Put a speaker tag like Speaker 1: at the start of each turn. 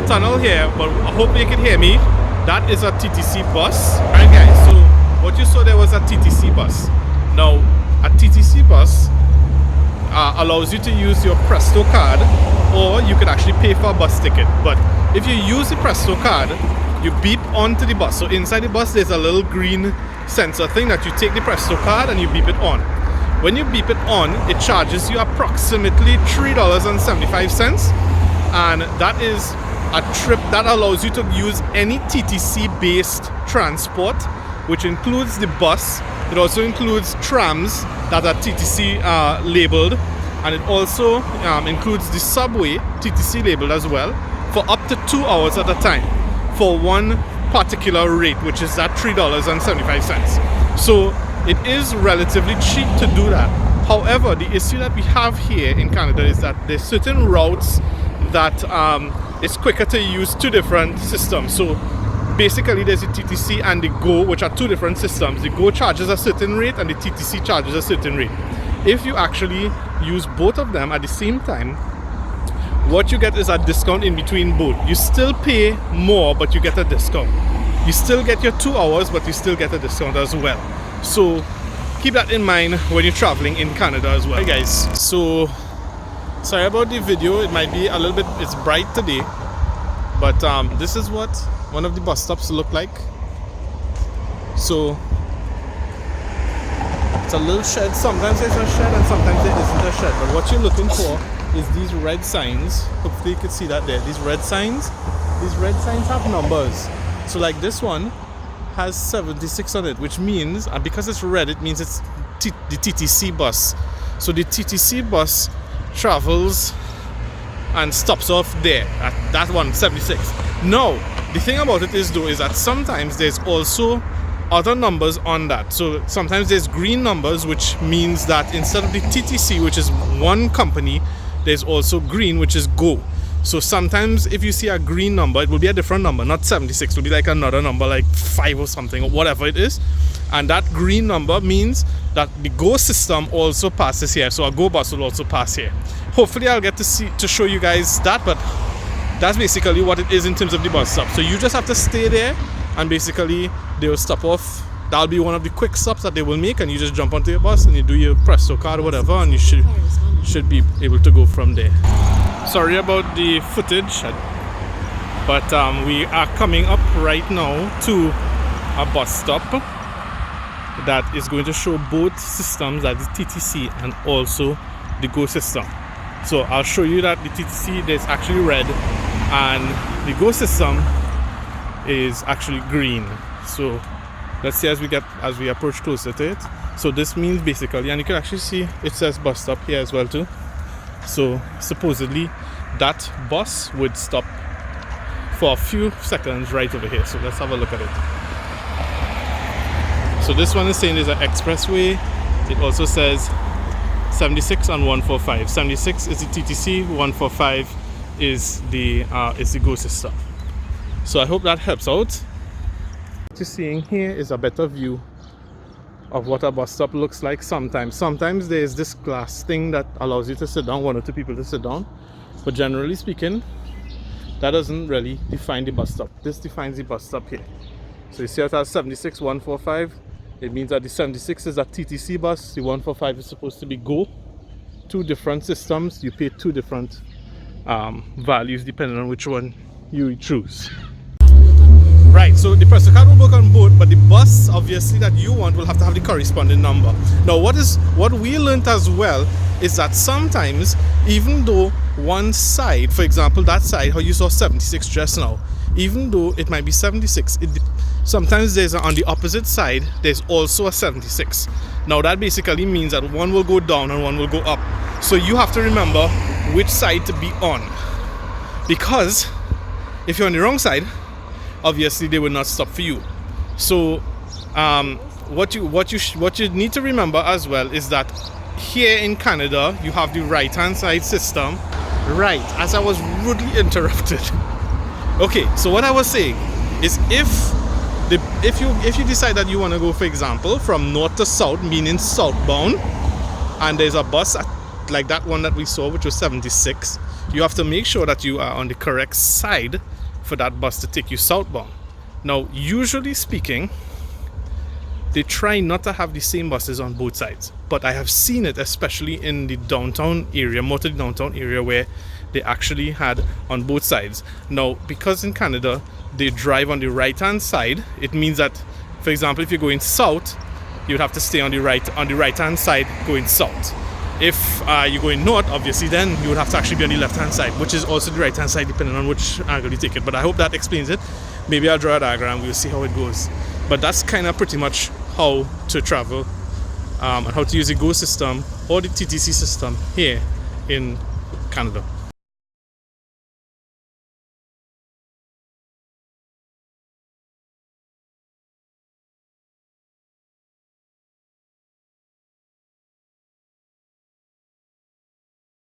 Speaker 1: Tunnel here, but hopefully you can hear me. That is a TTC bus. Alright guys, so what you saw there was a TTC bus. Now a TTC bus allows you to use your PRESTO card, or you can actually pay for a bus ticket. But if you use the PRESTO card, you beep onto the bus. So inside the bus there's a little green sensor thing that you take the PRESTO card and you beep it on. When you beep it on, it charges you approximately $3.75, and that is a trip that allows you to use any TTC based transport, which includes the bus. It also includes trams that are TTC labeled, and it also includes the subway TTC labeled as well, for up to 2 hours at a time for one particular rate, which is that $3.75. So it is relatively cheap to do that. However, the issue that we have here in Canada is that there's certain routes that it's quicker to use two different systems. So basically there's the TTC and the GO, which are two different systems. The GO charges a certain rate and the TTC charges a certain rate. If you actually use both of them at the same time, what you get is a discount in between both. You still pay more, but you get a discount. You still get your 2 hours, but you still get a discount as well. So keep that in mind when you're traveling in Canada as well. Hey guys, so sorry about the video. It might be a little bit, it's bright today, but this is what one of the bus stops look like. So it's a little shed. Sometimes there's a shed and sometimes there isn't a shed, but what you're looking for is these red signs. Hopefully you can see that there. These red signs have numbers. So like this one has 76 on it, which means, and because it's red, it means it's the TTC bus. So the TTC bus travels and stops off there at that one, 76. Now the thing about it is though, is that sometimes there's also other numbers on that. So sometimes there's green numbers, which means that instead of the TTC, which is one company, there's also green, which is GO. So sometimes if you see a green number, it will be a different number, not 76. It will be like another number, like 5 or something, or whatever it is. And that green number means that the GO system also passes here. So a GO bus will also pass here. Hopefully I'll get to show you guys that, but that's basically what it is in terms of the bus stop. So you just have to stay there, and basically they will stop off. That'll be one of the quick stops that they will make, and you just jump onto your bus and you do your PRESTO card or whatever, and you should be able to go from there. Sorry about the footage, but we are coming up right now to a bus stop that is going to show both systems, that is TTC and also the GO system. So I'll show you that the TTC, there's actually red, and the GO system is actually green. So let's see as we approach closer to it. So this means basically, and you can actually see it says bus stop here as well too. So supposedly that bus would stop for a few seconds right over here. So let's have a look at it. So this one is saying there's an expressway. It also says 76 and 145. 76 is the TTC, 145 is the GO system. So I hope that helps out. What you're seeing here is a better view of what a bus stop looks like sometimes. Sometimes there's this glass thing that allows you to sit down, 1 or 2 people to sit down. But generally speaking, that doesn't really define the bus stop. This defines the bus stop here. So you see it has 76, 145. It means that the 76 is a TTC bus. The 145 is supposed to be GO. 2 different systems. You pay 2 different values depending on which one you choose. Right, so the PRESTO card will work on both, but the bus obviously that you want will have to have the corresponding number. Now what we learned as well is that sometimes, even though one side, for example that side how you saw 76 just now, even though it might be 76, sometimes there's on the opposite side there's also a 76. Now that basically means that one will go down and one will go up. So you have to remember which side to be on, because if you're on the wrong side, obviously they will not stop for you. So What you need to remember as well is that here in Canada you have the right hand side system. Right, as I was rudely interrupted. Okay, so what I was saying is if you decide that you want to go, for example, from north to south, meaning southbound, and there's a bus like that one that we saw, which was 76, you have to make sure that you are on the correct side for that bus to take you southbound. Now, usually speaking, they try not to have the same buses on both sides, but I have seen it, especially in the downtown area, more to the downtown area, where they actually had on both sides. Now, because in Canada they drive on the right hand side, it means that, for example, if you're going south, you'd have to stay on the right hand side going south. If you're going north, obviously, then you would have to actually be on the left hand side, which is also the right hand side depending on which angle you take it. But I hope that explains it. Maybe I'll draw a diagram, we'll see how it goes. But that's kind of pretty much how to travel and how to use the GO system or the TTC system here in Canada.